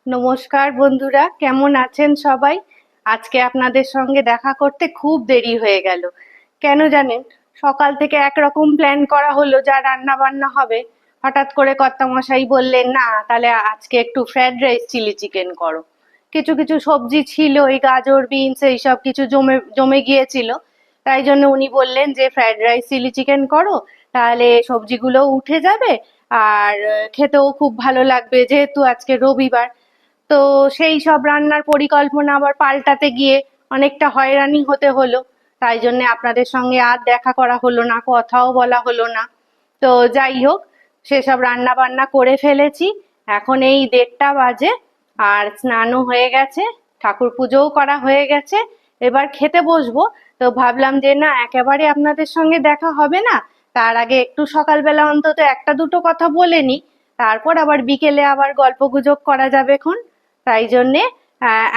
নমস্কার বন্ধুরা, কেমন আছেন সবাই? আজকে আপনাদের সঙ্গে দেখা করতে খুব দেরি হয়ে গেল। কেন জানেন? সকাল থেকে একরকম প্ল্যান করা হলো যা রান্না বান্না হবে, হঠাৎ করে কর্তামশাই বললেন না তাহলে আজকে একটু ফ্রাইড রাইস চিলি চিকেন করো। কিছু কিছু সবজি ছিল, এই গাজর বিনস এইসব কিছু জমে জমে গিয়েছিল, তাই জন্য উনি বললেন যে ফ্রাইড রাইস চিলি চিকেন করো, তাহলে সবজিগুলো উঠে যাবে আর খেতেও খুব ভালো লাগবে যেহেতু আজকে রবিবার। তো সেই সব রান্নার পরিকল্পনা আবার পাল্টাতে গিয়ে অনেকটা হয়রানি হতে হলো। তাই জন্য আপনাদের সঙ্গে আর দেখা করা হলো না, কথাও বলা হলো না। তো যাই হোক, সেসব রান্না বান্না করে ফেলেছি। এখন এই 1:30 বাজে, আর স্নানও হয়ে গেছে, ঠাকুর পুজোও করা হয়ে গেছে। এবার খেতে বসবো। তো ভাবলাম যে না, একেবারে আপনাদের সঙ্গে দেখা হবে না, তার আগে একটু সকালবেলা অন্তত একটা দুটো কথা বলে নি, তারপর আবার বিকেলে আবার গল্প গুজব করা যাবে খন। তাই জন্যে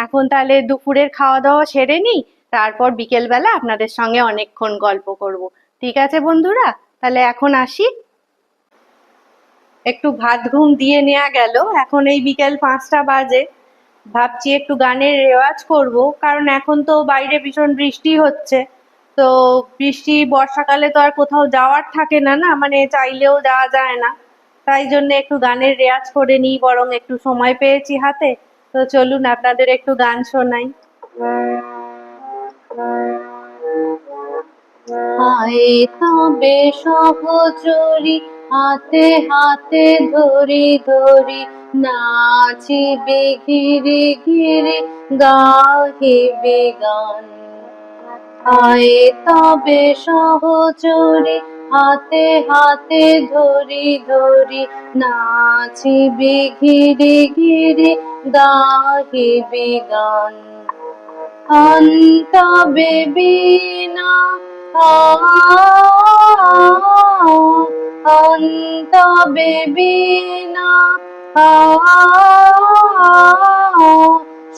এখন তাহলে দুপুরের খাওয়া দাওয়া সেরে নিই, তারপর বিকেলবেলা আপনাদের সঙ্গে অনেকক্ষণ গল্প করব। ঠিক আছে বন্ধুরা, তাহলে এখন আসি। একটু ভাত ঘুম দিয়ে নেওয়া গেল, এখন এই বিকেল 5টা বাজে। ভাবছি একটু গানের রেওয়াজ করব, কারণ এখন তো বাইরে ভীষণ বৃষ্টি হচ্ছে। তো বৃষ্টি বর্ষাকালে তো আর কোথাও যাওয়ার থাকে না, না মানে চাইলেও যাওয়া যায় না। তাই জন্য একটু গানের রেয়াজ করে নিই, বরং একটু সময় পেয়েছি হাতে। তো চলুন আপনাদের একটু গান শোনাই। হায় তবে সহচরি, হাতে হাতে ধরি ধরি নাচিবে ঘিরে ঘিরে গাহিবে গান। হায় তবে সহচরি, হাতে হাতে ধরি ধরি নাচিবে ঘিরে ঘিরে গাহিবে গান। তবে বিনা তবে বিনা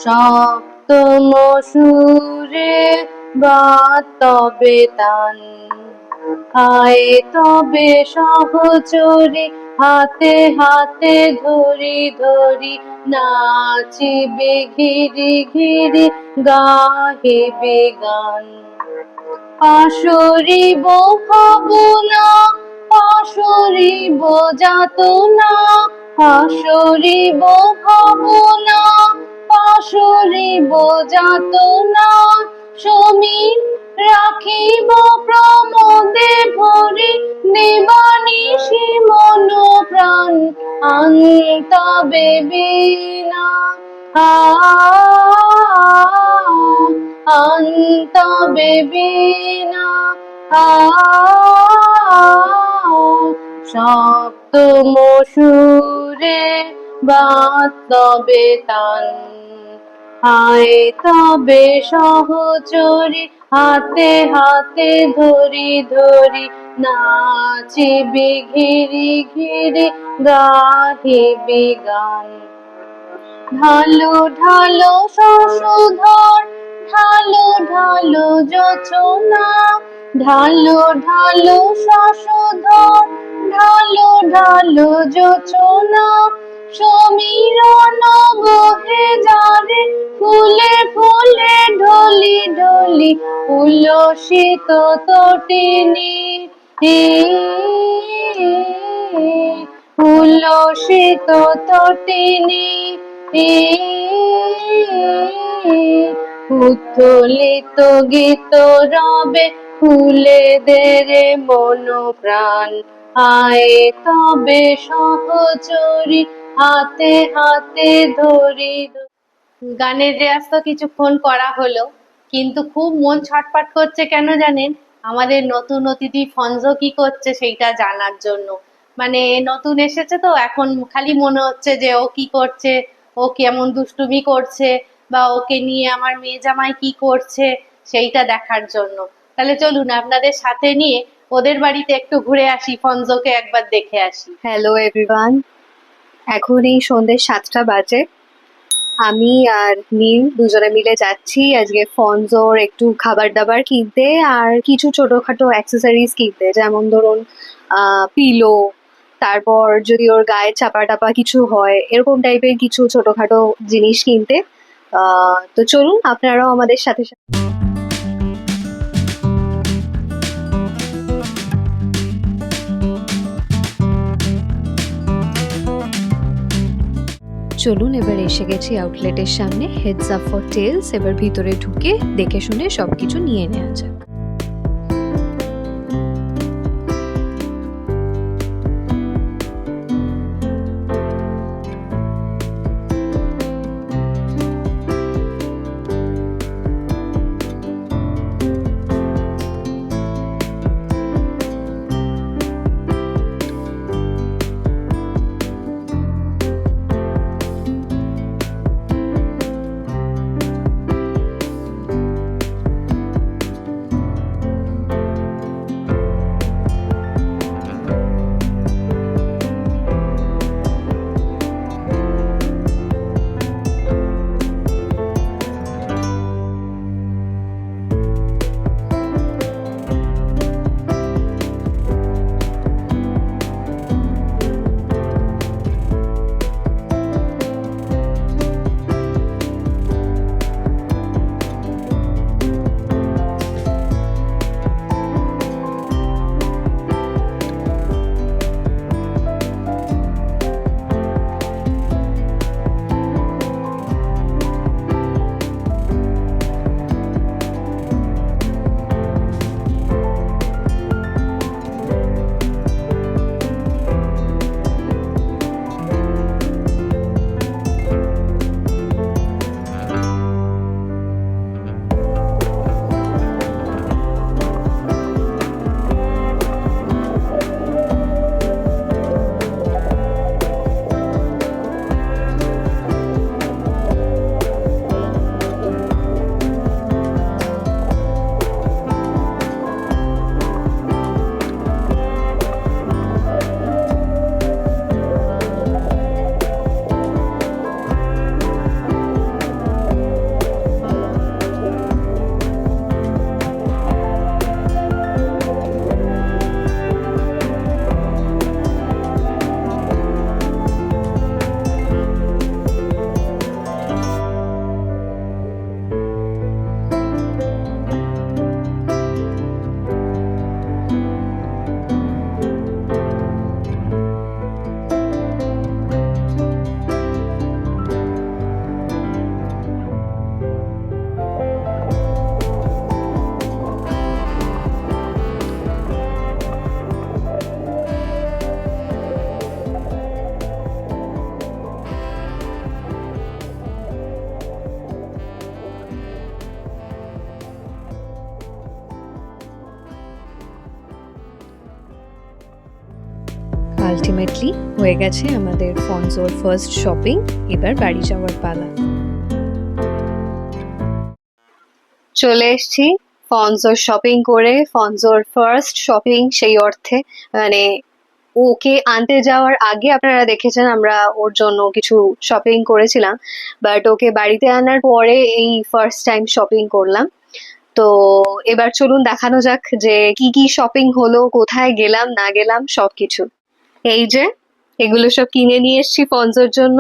সপ্তম সুরে বা তবে তান। হায় তবে সহচরি, হাতে হাতে ধরি ধরি নাচিবে ঘিরি ঘিরি গাহিবে গান। পাশরিব ভাবনা, পাশরিব যাতনা, পাশরিব ভাবনা, পাশরিব যাতনা। সমীর রাখিব প্রমোদে ভরি, নিবানিশি মন প্রাণ। তবে বিনা তবে বিনা সপ্তম সুরে বা তবে তান। হায় তবে সহচরি, হাতে হাতে ধরি ধরি নাচিবে ঘিরি ঘিরি গাহিবে গান। ঢালো ঢালো শশধর, ঢালো ঢালো যোচনা, ঢালো ঢালো শশধর, ঢালো ঢালো যোচনা। সমীরণ বহে যারে, ফুলে ফুলে ঢলি ঢলি উল্লসিত তটিনী। উল্লসিত তটিনী উত্থলিত গীত রবে, ফুলে দেরে মন প্রাণ। আয়ে তবে সহচরি, হাতে হাতে ধরি। গানের রেয়াজ তো কিছুক্ষণ করা হলো, কিন্তু খুব মন ছটফট করছে কেন জানেন? আমাদের নতুন অতিথি ফঞ্জো কি করছে সেইটা জানার জন্য। মানে নতুন এসেছে তো, এখন খালি মনে হচ্ছে যে ও কি করছে, ও কেমন দুষ্টুমি করছে, বা ওকে নিয়ে আমার মেয়ে জামাই কি করছে সেইটা দেখার জন্য। তাহলে চলুন আপনাদের সাথে নিয়ে ওদের বাড়িতে একটু ঘুরে আসি, ফঞ্জোকে একবার দেখে আসি। হ্যালো এভরিওয়ান, এখন এই সন্ধ্যে 7টা বাজে। আমি আর নীল দুজনে মিলে যাচ্ছি আজকে ফনজোর একটু খাবার দাবার কিনতে আর কিছু ছোটখাটো অ্যাক্সেসরিজ কিনতে, যেমন ধরুন পিলো, তারপর যদি ওর গায়ে চাপা টাপা কিছু হয় এরকম টাইপের কিছু ছোটখাটো জিনিস কিনতে। তো চলুন আপনারাও আমাদের সাথে সাথে চলুন। এবার এসে গেছি আউটলেটের সামনে, হেডস আপ ফর টেলস। এবার ভিতরে ঢুকে দেখে শুনে সবকিছু নিয়ে নেওয়া যাক। আলটিমেটলি হয়ে গেছে আমাদের ফনজোর ফার্স্ট শপিং। এবার বাড়ি যাওয়ার পালা। চলে এসেছি ফনজোর শপিং করে। ফনজোর ফার্স্ট শপিং সেই অর্থে, মানে ওকে আনতে যাওয়ার আগে আপনারা দেখেছেন আমরা ওর জন্য কিছু শপিং করেছিলাম, বাট ওকে বাড়িতে আনার পরে এই ফার্স্ট টাইম শপিং করলাম। তো এবার চলুন দেখানো যাক যে কি কি শপিং হলো, কোথায় গেলাম না গেলাম সবকিছু। এই যে এগুলো সব কিনে নিয়ে এসেছি ফনজোর জন্য।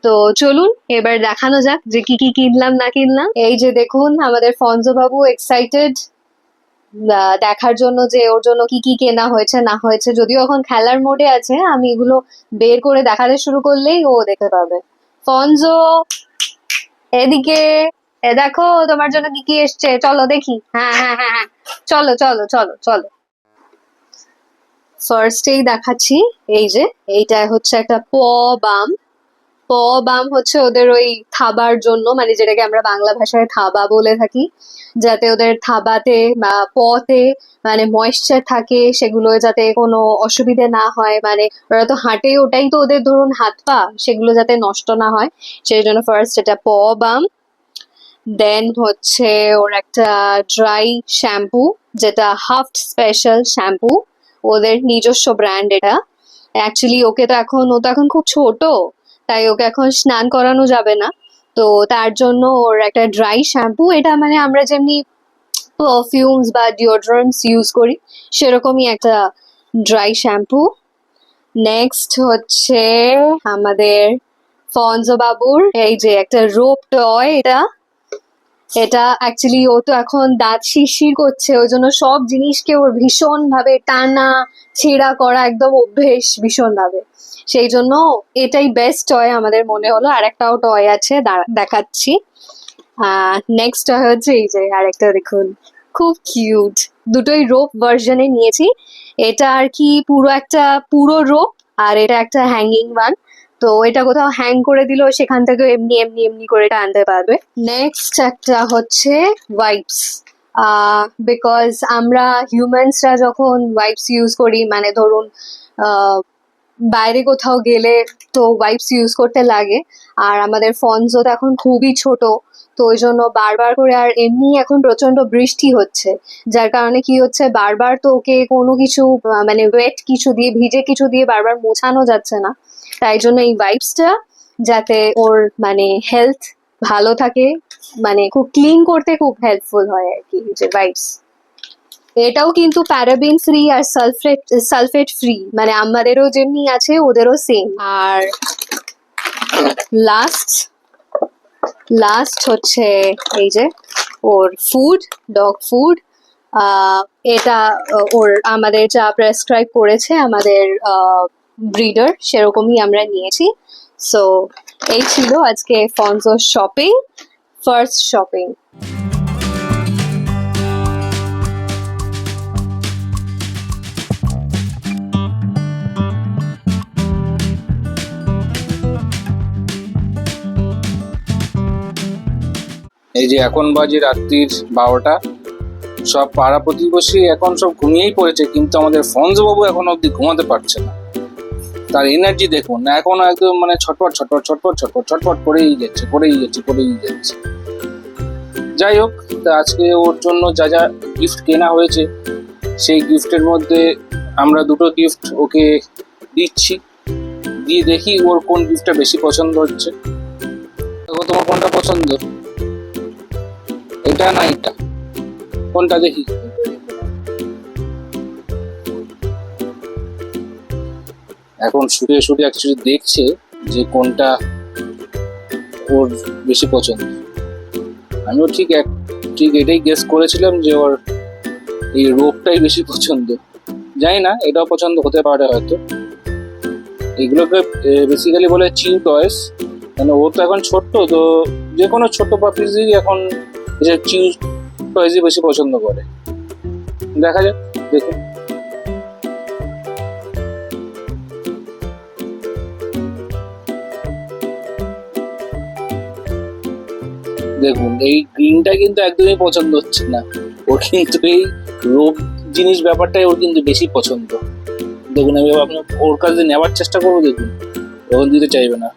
তো চলুন এবার দেখানো যাক যে কি কি কিনলাম না কিনলাম। এই যে দেখুন আমাদের ফনজো বাবু এক্সাইটেড দেখার জন্য যে ওর জন্য কি কি কেনা হয়েছে না হয়েছে। যদিও এখন খেলার মোডে আছে, আমি এগুলো বের করে দেখাতে শুরু করলেই ও দেখতে পাবে। ফনজো এদিকে, এ দেখো তোমার জন্য কি কি এসছে, চলো দেখি। হ্যাঁ হ্যাঁ হ্যাঁ হ্যাঁ, চলো চলো চলো চলো। ফার্স্টেই দেখাচ্ছি, এই যে এইটা হচ্ছে একটা বাম। বাম হচ্ছে ওদের ওই থাবার জন্য, মানে যেটাকে আমরা বাংলা ভাষায় থাবা বলে থাকি, যাতে ওদের থাবাতে বা পতে মানে ময়েশ্চার থাকে, সেগুলো যাতে কোনো অসুবিধে না হয়। মানে ওরা তো হাঁটে, ওটাই তো ওদের ধরুন হাত পা, সেগুলো যাতে নষ্ট না হয় সেই জন্য ফার্স্ট এটা বাম। দেন হচ্ছে ওর একটা ড্রাই শ্যাম্পু, যেটা হাফ স্পেশাল শ্যাম্পু, ওদের নিজস্ব ব্র্যান্ড এটা। অ্যাকচুয়ালি ও তো এখন খুব ছোট, তাই ওকে এখন স্নান করানো যাবে না। তো তার জন্য ওর একটা ড্রাই শ্যাম্পু, এটা মানে আমরা যেমনি পারফিউমস বা ডিওড্রেন্টস ইউজ করি সেরকমই একটা ড্রাই শ্যাম্পু। নেক্সট হচ্ছে আমাদের ফনজো বাবুর এই যে একটা রোপ টয়। এটা অ্যাকচুয়ালি ও তো এখন দাঁত শিরশির করছে, ওই জন্য সব জিনিসকে ওর ভীষণ ভাবে টানা ছেঁড়া করা একদম অভ্যেস ভীষণ ভাবে, সেই জন্য এটাই বেস্ট টয় আমাদের মনে হলো। আর একটাও টয় আছে, দেখাচ্ছি। নেক্সট টয় হচ্ছে এই যে আরেকটা, দেখুন খুব কিউট। দুটোই রোপ ভার্সনে নিয়েছি। এটা আর কি পুরো রোপ, আর এটা একটা হ্যাঙ্গিং ওয়ান। তো এটা কোথাও হ্যাং করে দিলেও সেখান থেকে এমনি এমনি এমনি করে টানতে পারবে। নেক্সট একটা হচ্ছে ওয়াইপস। বিকজ আমরা হিউম্যানসরা যখন ওয়াইপস ইউজ করি, মানে ধরুন বাইরে কোথাও গেলে তো ওয়াইপস ইউজ করতে লাগে। আর আমাদের ফনজো তো এখন খুবই ছোট, তো ওই জন্য বারবার করে, আর এমনি এখন প্রচন্ড বৃষ্টি হচ্ছে, যার কারণে কি হচ্ছে বারবার তো ওকে কোনো কিছু মানে ওয়েট কিছু দিয়ে, ভিজে কিছু দিয়ে বারবার মোছানো যাচ্ছে না। তাই জন্য এই ওয়াইপসটা যাতে ওর মানে হেলথ ভালো থাকে, মানে খুব ক্লিন করতে খুব হেল্পফুল হয় আর কি, যে ওয়াইপস। এটাও কিন্তু প্যারাবিন ফ্রি আর সালফেট ফ্রি, মানে আমাদেরও যেমনি আছে ওদেরও সেম। আর লাস্ট হচ্ছে এই যে ওর ফুড, ডগ ফুড। এটা ওর আমাদের যা প্রেসক্রাইব করেছে আমাদের ব্রিডার, সেরকমই আমরা নিয়েছি। সো এই ছিল আজকে ফনজো শপিং, ফার্স্ট শপিং। এই যে এখন বাজে রাত্রির 12টা, সব পাড়া প্রতিবেশী এখন সব ঘুমিয়েই পড়েছে, কিন্তু আমাদের ফনজো বাবু এখন অব্দি ঘুমাতে পারছে না। তার এনার্জি দেখুন, এখনো একদম মানে ছটপট ছটপট ছটপট ছটপট ছটপট করেই যাচ্ছে। যাই হোক, তা আজকে ওর জন্য যা যা গিফট কেনা হয়েছে, সেই গিফটের মধ্যে আমরা দুটো গিফট ওকে দিচ্ছি, দিয়ে দেখি ওর কোন গিফটটা বেশি পছন্দ হচ্ছে। দেখো তোমার কোনটা পছন্দ, এটা না এটা, কোনটা দেখি? এখন শুয়ে অ্যাকচুয়ালি দেখছে যে কোনটা ওর বেশি পছন্দ। আমিও ঠিক এটাই গেস করেছিলাম যে ওর এই রোপটাই বেশি পছন্দ। জানি না, এটাও পছন্দ হতে পারে হয়তো। এগুলোকে বেসিক্যালি বলে চিউ টয়েস, মানে ও তো এখন ছোট্ট, তো যে কোনো ছোট পাপিজই এখন চিউ টয়েসই বেশি পছন্দ করে। দেখা যাক, দেখুন। দেখুন এই গ্রিনটা কিন্তু একদমই পছন্দ হচ্ছে না ওর, কিন্তু এই রোগ জিনিস ব্যাপারটাই ওর কিন্তু বেশি পছন্দ। দেখুন আমি ওর কাছে নেওয়ার চেষ্টা করবো, দেখুন তখন দিতে চাইবে না।